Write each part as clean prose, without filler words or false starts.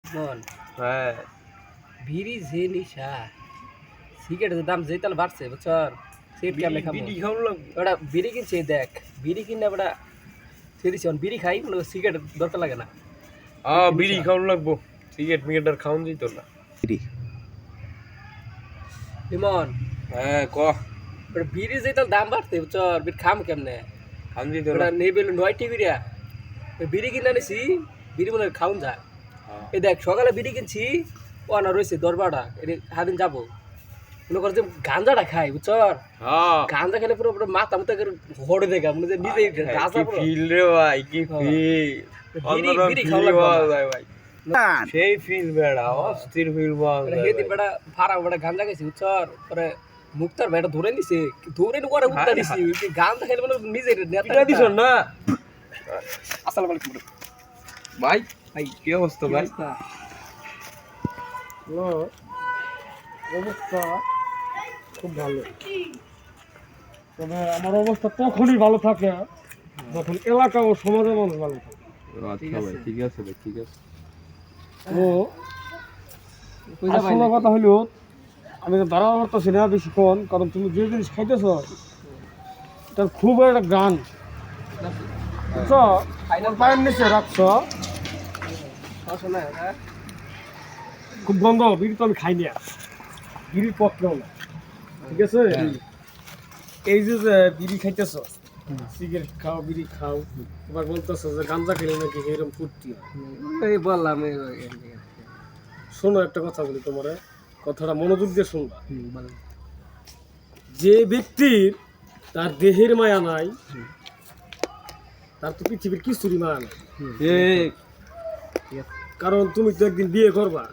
বল হ্যাঁ বিড়ি যে নিশা সিগারেটের দাম যে তাহলে বাড়ছে বুঝছর সেট কেমনে খাবো বিড়ি খাওয়ানো লাগবে। ওটা বিড়ি কিনছে দেখ বিড়ি কিনে ওটা সেদিছি বিড়ি খাই মানে সিগারেট দরকার লাগে না বিড়ি খাওয়ানো লাগবো, সিগারেট মিগারেট আর খাওয়ান যেত না। বিমন হ্যাঁ ক ওটা বিড়ি যে তাহলে দাম বাড়ছে বুঝছর বিড়ি খাম কেমনে খাওয়ান যেত ওটা না। নেবেল 9টি বিড়িয়া বিড়ি কিনে আনিছি বিড়ি মনে হয় খাউন যায় এই দেখ সকালে বিড়ি কিনছি ও না রয়েছে 10-12টা এটি হাদিন যাবো মনে কর যে গাঁজাটা খাই বুঝছর হ্যাঁ গাঁজা খেলে পুরো পুরো মাথা মতো হড়ে দেখা মনে যে নিজেই গাঁজা কি পুরো ফিল রে ভাই, কি ফিল অন্যরকম বিড়ি ফিল খাওয়া লাগবে পাওয়া না। যায় ভাই, সেই ফিল বেড়া অস্থির ফিল পাওয়া যায় হেদি ভাই। বেটা ফারা বেটা গাঁজা খাইছি বুঝছর পরে মুক্তার বেটা ধরে নিছে ধরে নি করে উঠা দিছি গাঁজা খেলে মানে নিজের পিটা দিছ না আসসালামু আলাইকুম ভাই? ভাই কি অবস্থা ভাই? হ্যালো, অবস্থা খুব ভালো। তবে আমার অবস্থা তখনই ভালো থাকে যখন এলাকা ও সমাজের মানুষ ভালো থাকে। আচ্ছা ভাই, ঠিক আছে ভাই, ঠিক আছে। ও আসলে কথা হলো আমি তো দাঁড়াতে পারতেছি না বেশিক্ষণ, কারণ তুমি যে জিনিস খাইতেছ তার খুব একটা গান বুঝছো, পায়ের নিচে রাখছ খুব গন্ধ। বিড়ি তো আমি খাই না, বিড়ির পক্ষেও না, ঠিক আছে? এই যে যে বিড়ি খাইতেছ, সিগারেট খাও, বিড়ি খাও, এবার বলতেছ যে গাঁজা খেলে নাকি এরকম ফুর্তি হয়। এই বললাম শোনো, একটা কথা বলি তোমার, কথাটা মনোযোগ দিয়ে শুনবা। যে ব্যক্তির তার দেহের মায়া নাই তার তো পৃথিবীর কিছুরই মায়া নাই। কারণ তুমি তো একদিন বিয়ে করবা,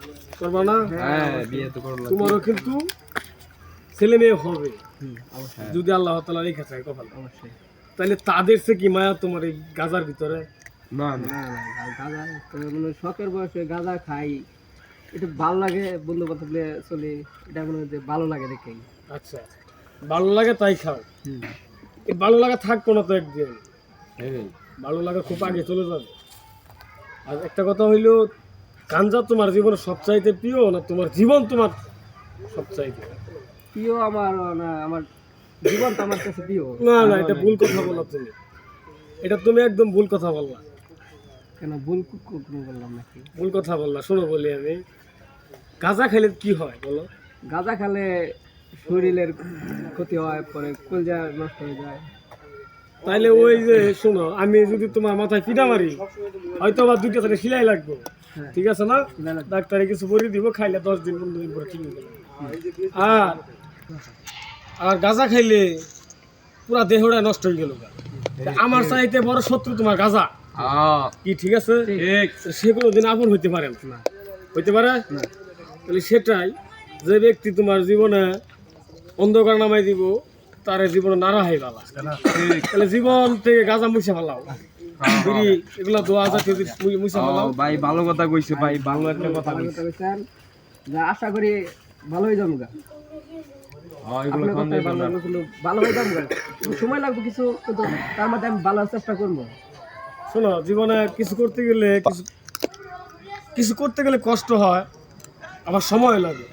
করবা না? হ্যাঁ বিয়ে তো করলাম। তোমারও কিন্তু ছেলে মেয়ে হবে যদি আল্লাহ তাআলা রেখে থাকে কপালে। অবশ্যই তাহলে তাদের সে কি মায়া তোমার এই গাজার ভিতরে? না না না না গাঁজা মানে শখের বয়সে গাঁজা খাই একটু ভালো লাগে বন্ধু বান্ধব চলে এটা মনে হয় যে ভালো লাগে দেখেই আচ্ছা, ভালো লাগে তাই খাও। এই ভালো লাগা থাকবো না তো একদিন, ভালো লাগা খুব আগে চলে যাবে। আর একটা কথা হইলো, গাঞ্জা তোমার জীবনের সবচাইতে প্রিয় না তোমার জীবন তোমার সবচাইতে? প্রিয় আমার না আমার জীবন তো আমার কাছে প্রিয় না না, এটা ভুল কথা বললা তুমি, এটা তুমি একদম ভুল কথা বললা, কেন ভুল কোনো বললাম নাকি ভুল কথা বললা। শোনো বলি আমি, গাঁজা খেলে কি হয় বলো? গাঁজা খেলে শরীরের ক্ষতি হয় পরে কলজা নষ্ট হয়ে যায় তাইলে ওই যে শোনো, আমি যদি তোমার মাথায় পিঠা মারি হয়তো বা 2টা 3টা সেলাই লাগবে, ঠিক আছে না? ডাক্তারে কিছু বলে দিব, খাইলে 10 দিন 15 দিন পরে ঠিক হয়ে যাবে। আর আর গাঁজা খাইলে পুরা দেহটা নষ্ট হয়ে গেল। আমার চাইতে বড় শত্রু তোমার গাঁজা, কি ঠিক আছে? সে কোনো দিন আপন হইতে পারে না, হইতে পারে না। তাহলে সেটাই, যে ব্যক্তি তোমার জীবনে অন্ধকার নামাই দিব তার জীবনে নারা হয়ে গেল। তাহলে জীবন থেকে গাঁজা মুছে ফেলাও, বিড়ি এগুলা দোয়া জাতীয় মুছে ফেলাও। ভাই ভালো কথা কইছে ভাই, ভালো একটা কথা ভালো কইছে। কথা বলছেন যা আশা করি ভালো হয়ে যাবো গা এগুলো আপনার খাওয়ান কথাই যেত ভালো না। লাগলো কিন্তু ভালো হয়ে যাবো গা একটু সময় লাগবে কিছু কিন্তু তার মধ্যে আমি ভালো হওয়ার চেষ্টা করবো শোনো, জীবনে কিছু করতে গেলে কিছু করতে গেলে কষ্ট হয়, আবার সময় লাগে।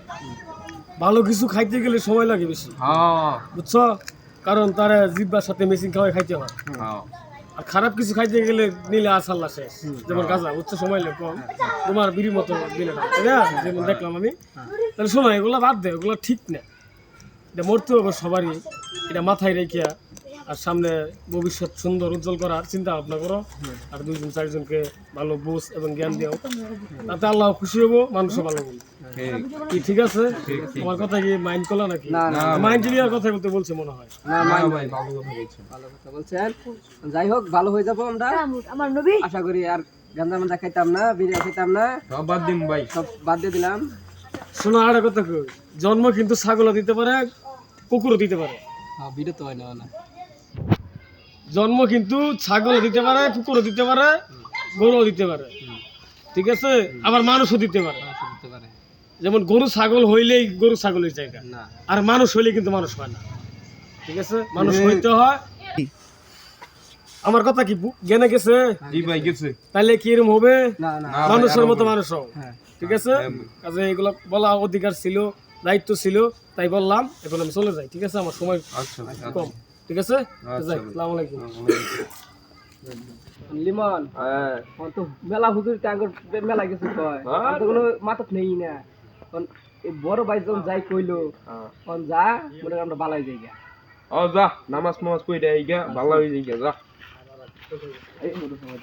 ভালো কিছু খাইতে গেলে সময় লাগে বেশি, বুঝছো? কারণ তার জিব্বার সাথে মেশিন খাওয়াই খাইতে হয়। আর খারাপ কিছু খাইতে গেলে নিলে আসাল্লা শেষ, যেমন গাঁজা, বুঝছো? সময় লাগে কম, তোমার বিড়ির মতো দিলে না, তাই না? যেমন দেখলাম আমি। তাহলে শোনো, এগুলো বাদ দে, এগুলো ঠিক না, এটা মরতে হবে সবারই, এটা মাথায় রেখে আর সামনে ভবিষ্যৎ সুন্দর উজ্জ্বল করার চিন্তা ভাবনা করো। আর 2 জন 4 জনকে ভালো বুঝ এবং জ্ঞান দিও, তাতে আল্লাহ খুশি হবো, মানুষও ভালো বলবো। কি ঠিক আছে? আমার কথা কি মাইন্ড করলা নাকি? মাইন্ড ক্লিয়ার কথা বলতে বলছে মনে হয়। না ভাই ভালো কথা বলছেন যাই হোক ভালো হয়ে যাবো আমরা আমার নবী আশা করি আর গাঁজা মাঞ্জা খাইতাম না বিড়ি খাইতাম না সব বাদ দিন ভাই, সব বাদ দিয়ে দিলাম শোনো, আর কথা কই, জন্ম কিন্তু ছাগলও দিতে পারে, কুকুরও দিতে পারে। বিড়ি তো হয় না জন্ম কিন্তু ছাগলও দিতে পারে, কুকুরও দিতে পারে, গরুও দিতে পারে, ঠিক আছে? আবার মানুষও দিতে পারে। যেমন গরু ছাগল হইলেই গরু ছাগলের জায়গা, আর মানুষ হইলে কিন্তু মানুষ হয় না, ঠিক আছে? মানুষ হইতে হয়। আমার কথা কি জ্ঞানে গেছে? জি ভাই গেছে। তাইলে কি এরকম হবে? না না না ভাই, মানুষের আরো মতো বলি। মানুষ হও। হ্যাঁ ঠিক আছে, কাজে এগুলো বলা অধিকার ছিল, দায়িত্ব ছিল, তাই বললাম। এখন আমি চলে যাই, ঠিক আছে? আমার সময় আচ্ছা ভাই, কম, ঠিক আছে? আচ্ছা যাই, ভাই। আসসালামু আলাইকুম। লিমন আমার তো মেলা হুজুর টাঙ্গর মেলা কিছু কয় আমার তো কোনো মাথাত নেই না এখন এই বড় ভাই যখন যাই কইলো তখন যা মনে কর আমরা বালাই যাই গা ও যা নামাজ মামাজ পড়ে আইগা ভালো হয়ে যাইগা যা। এই মনে সময়